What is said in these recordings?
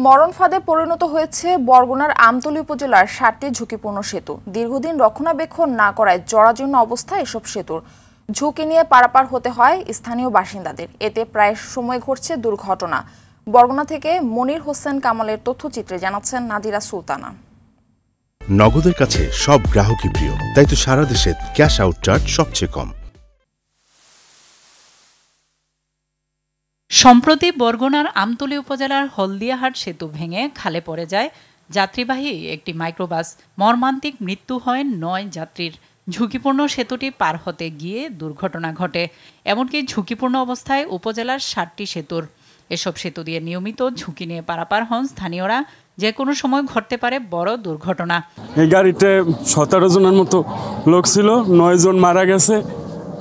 মরণ ফাঁদে পরিণত হয়েছে বরগুনার আমতলী উপজেলার ৭টি ঝুঁকিপূর্ণ সেতু। দীর্ঘদিন রক্ষণাবেক্ষণ না করায় জরাজীর্ণ অবস্থা এসব সেতুর। ঝুঁকি নিয়ে পারাপার হতে হয় স্থানীয় বাসিন্দাদের। এতে প্রায় সময় ঘটছে দুর্ঘটনা। বরগুনা থেকে মনির হোসেন কামালের তথ্যচিত্রে জানাচ্ছেন নাদিরা সুলতানা। নগদের কাছে সব গ্রাহকই প্রিয়, তাই তো সারা দেশে ক্যাশ আউট চার্জ সবচেয়ে কম। সম্প্রতি বরগুনার আমতলী উপজেলার হলদিয়াহাট সেতু ভেঙে খালে পড়ে যায় যাত্রীবাহী একটি মাইক্রোবাস। মর্মান্তিক মৃত্যু হয় ৯ যাত্রীর। ঝুঁকিপূর্ণ সেতুটি পার হতে গিয়ে দুর্ঘটনা ঘটে। এমনকি ঝুঁকিপূর্ণ অবস্থায় উপজেলার ৭টি সেতুর। এসব সেতু দিয়ে নিয়মিত ঝুঁকি নিয়ে পারাপার হন স্থানীয়রা। যে কোনো সময় ঘটতে পারে বড় দুর্ঘটনা। এই গাড়িতে ১৭ জনের মতো লোক ছিল, ৯ জন মারা গেছে।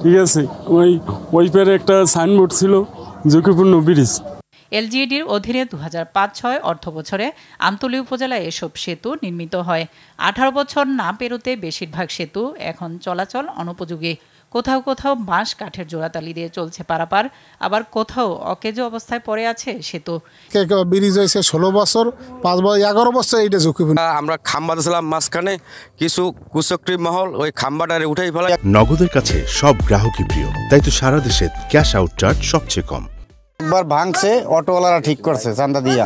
ঠিক আছে, ওই পেরে একটা সাইনবোর্ড ছিল ঝুঁকিপূর্ণ ব্রিজ। এলজিইডির অধীনে ২০০৫-৬ অর্থবছরে আমতলী উপজেলায় এসব সেতু নির্মিত হয়। ১৮ বছর না পেরোতে বেশিরভাগ সেতু এখন চলাচল অনুপযোগী। কোথাও কোথাও বাঁশ কাঠের জোড়াতালি দিয়ে চলছে পারাপার, আবার কোথাও অকেজো অবস্থায় পড়ে আছে সেতু। ব্রিজ হয়েছে ১৬ বছর, 11 বছর এইটা ঝুঁকিপূর্ণ। আমরা খাম্বা দিয়েছিলাম, মাঝখানে কিছু কুচক্রী মহল ওই খাম্বাটারে উঠেই ফেলে। নগদের কাছে সব গ্রাহকই প্রিয়, তাই তো সারা দেশে ক্যাশ আউট চার্জ সবচেয়ে কম। একবার ভাঙছে, অটোওয়ালারা ঠিক করছে চান্দা দিয়া,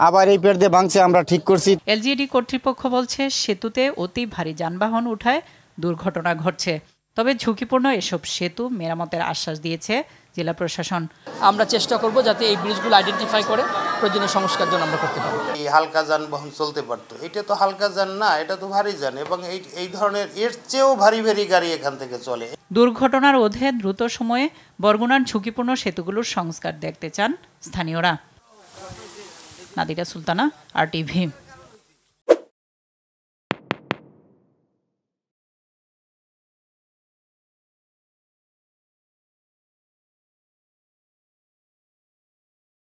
আবার এই পের দিয়ে ভাঙছে, আমরা ঠিক করছি। এলজিইডি কর্তৃপক্ষ বলছে সেতুতে অতি ভারী যানবাহন উঠায় দুর্ঘটনা ঘটছে। তবে ঝুঁকিপূর্ণ এসব সেতু মেরামতের আশ্বাস দিয়েছে জেলা প্রশাসন। আমরা চেষ্টা করব যাতে এই ব্রিজগুলো আইডেন্টিফাই করে প্রয়োজনীয় সংস্কার জন্য আমরা করতে পারি। এই হালকা যানবাহন চলতে পারতো, এটা তো হালকা যান না, এটা তো ভারী যান, এবং এই ধরনের এর চেয়েও ভারী ভারী গাড়ি এখান থেকে চলে। দুর্ঘটনার রোধে দ্রুত সময়ে বরগুনার ঝুঁকিপূর্ণ সেতুগুলোর সংস্কার দেখতে চান স্থানীয়রা। নাদিরা সুলতানা, RTV।